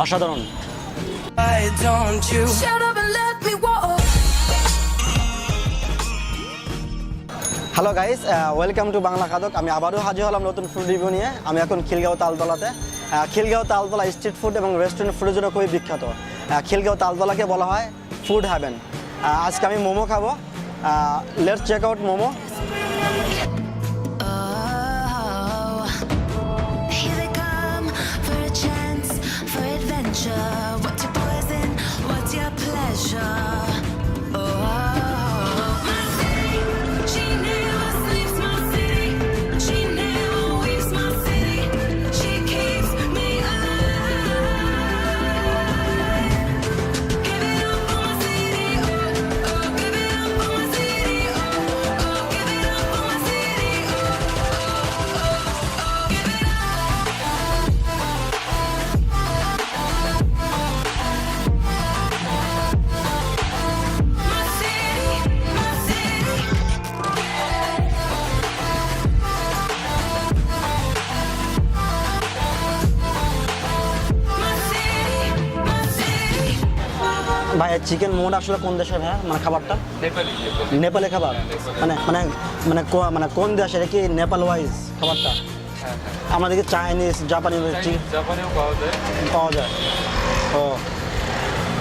অসাধারণ। Hello guys, welcome to Bangla Khadok. আমি আবারও হাজির হলাম নতুন ফুড রিভিউ নিয়ে। আমি এখন খিলগাঁও তালতলাতে। খিলগাঁও তালতলা স্ট্রিট ফুড এবং রেস্টুরেন্ট ফুডের জন্য খুবই বিখ্যাত। খিলগাঁও তালতলাকে বলা হয় ফুড হ্যাভেন। আজকে আমি মোমো খাবো। Let's check out momo. ভাই চিকেন মোমোটা আসলে কোন দেশের ভাই? মানে খাবারটা নেপালি খাবার। মানে মানে মানে মানে কোন দেশ? এটা কি নেপাল ওয়াইজ খাবারটা? আমাদেরকে চাইনিজ জাপানি জাপানিও পাওয়া যায়। ও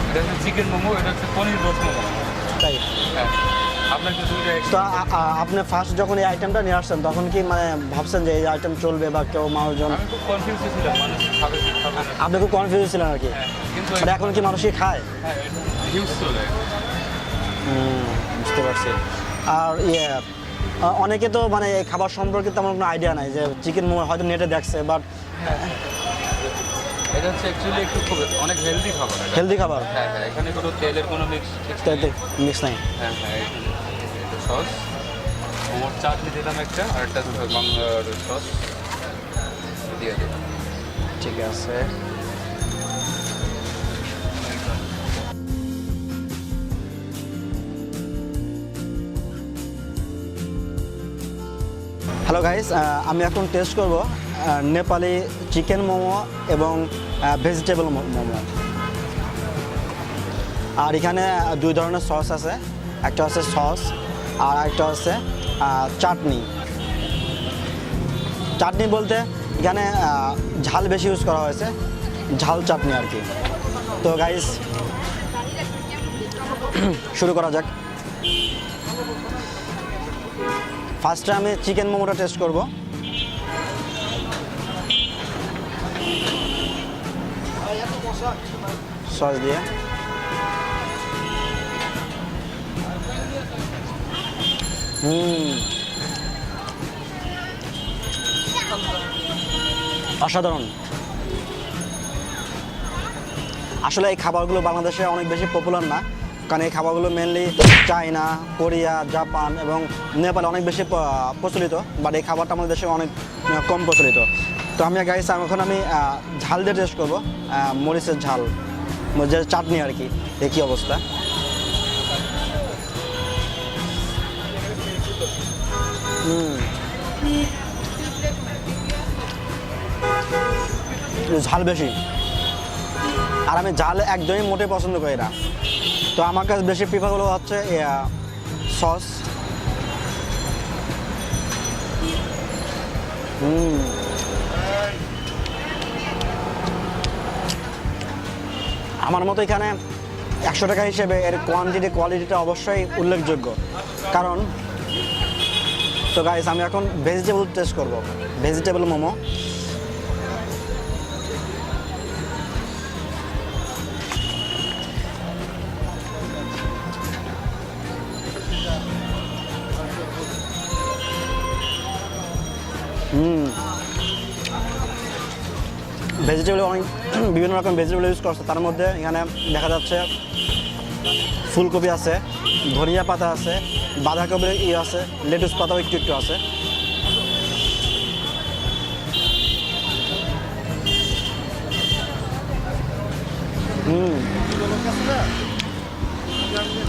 এটা হচ্ছে চিকেন মোমো, এটা হচ্ছে পনির রোস্ট মোমো। তাই আপনাকে দুইটা তো আপনি ফার্স্ট যখন এই আইটেমটা নিয়ে আসছেন তখন কি মানে ভাবছেন যে এই আইটেম চলবে বা কেউ মানুষজন? আমি খুব কনফিউজ ছিলাম, মানুষ খাবে কি খাবে না। আপনি খুব কনফিউজ ছিলেন আর কি? কিন্তু মানে এখন কি মানুষই খায়? হ্যাঁ, হিউজ চলে। বুঝতে পারছি। আর অনেকে তো মানে এই খাবার সম্পর্কে তেমন কোনো আইডিয়া নাই, যে চিকেন মোমো হয়তো নেটে দেখছে, বাট এটা হচ্ছে অ্যাকচুয়ালি একটু খুব অনেক হেলদি খাবার। হেলদি খাবার? হ্যাঁ হ্যাঁ, এখানে কোনো তেলের কোনো মিক্স মিক্স নাই। হ্যাঁ হ্যাঁ, এটা সস, মোমোর চাটনি দিলাম একটা, আর একটা বাংলার সস দিয়ে দিলাম। ঠিক আছে। হ্যালো গাইস, আমি এখন টেস্ট করব নেপালি চিকেন মোমো এবং ভেজিটেবল মোমো। আর এখানে দুই ধরনের সস আছে, একটা হচ্ছে সস আর একটা হচ্ছে চাটনি। চাটনি বলতে এখানে ঝাল বেশি ইউজ করা হয়েছে, ঝাল চাটনি আর কি। তো গাইস শুরু করা যাক। ফার্স্টে আমি চিকেন মোমোটা টেস্ট করব। সস দিয়ে অসাধারণ। আসলে এই খাবারগুলো বাংলাদেশে অনেক বেশি পপুলার না, কারণ এই খাবারগুলো মেনলি চায়না, কোরিয়া, জাপান এবং নেপালে অনেক বেশি প্রচলিত, বাট এই খাবারটা আমাদের দেশে অনেক কম প্রচলিত। তো আমি গাইস এখন আমি ঝাল দিয়ে টেস্ট করবো, মরিচের ঝাল, যে চাটনি আর কি। দেখি অবস্থা। ঝাল বেশি, আর আমি ঝাল একদমই মোটে পছন্দ করি না। তো আমার কাছে বেশি প্রিফার হলো হচ্ছে সস। আমার মতো এখানে 100 টাকা হিসেবে এর কোয়ালিটিটা অবশ্যই উল্লেখযোগ্য। কারণ তো গাইস আমি এখন ভেজিটেবল টেস্ট করব, ভেজিটেবল মোমো। ভেজিটেবল অনেক বিভিন্ন রকম ভেজিটেবল ইউজ করছে। তার মধ্যে এখানে দেখা যাচ্ছে ফুলকপি আছে, ধনিয়া পাতা আছে, বাঁধাকপির আছে, লেটুস পাতাও একটু একটু আছে।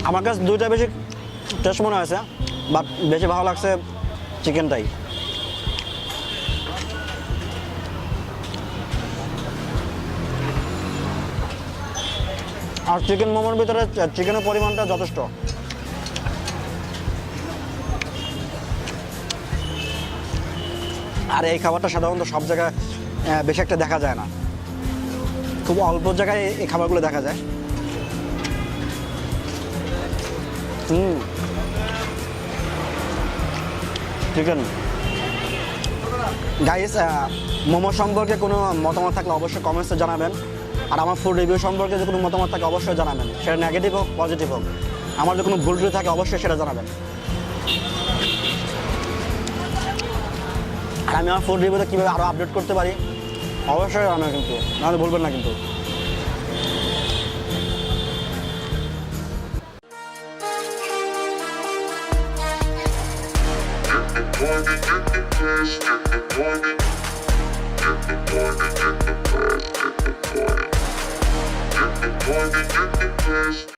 আমার কাছে দুইটা বেশি টেস্ট মনে হয়েছে, বাট বেশি ভালো লাগছে চিকেনটাই। আর চিকেন মোমোর ভিতরে চিকেনের পরিমাণটা যথেষ্ট। আর এই খাবারটা সাধারণত সব জায়গায় বেশি একটা দেখা যায় না, খুব অল্প জায়গায় এই খাবারগুলো দেখা যায়। চিকেন গাইস, মোমো সম্পর্কে কোনো মতামত থাকলে অবশ্যই কমেন্টসে জানাবেন। আর আমার ফুড রিভিউ সম্পর্কে যে কোনো মতামত থাকে অবশ্যই জানাবেন, সেটা নেগেটিভ হোক পজিটিভ হোক। আমার যে কোনো ভুল ত্রুটি থাকে অবশ্যই সেটা জানাবেন। আর আমি আমার ফুড রিভিউতে কীভাবে আরও আপডেট করতে পারি অবশ্যই জানাবেন, কিন্তু নাহলে বলবেন না কিন্তু। Get the party, get the party.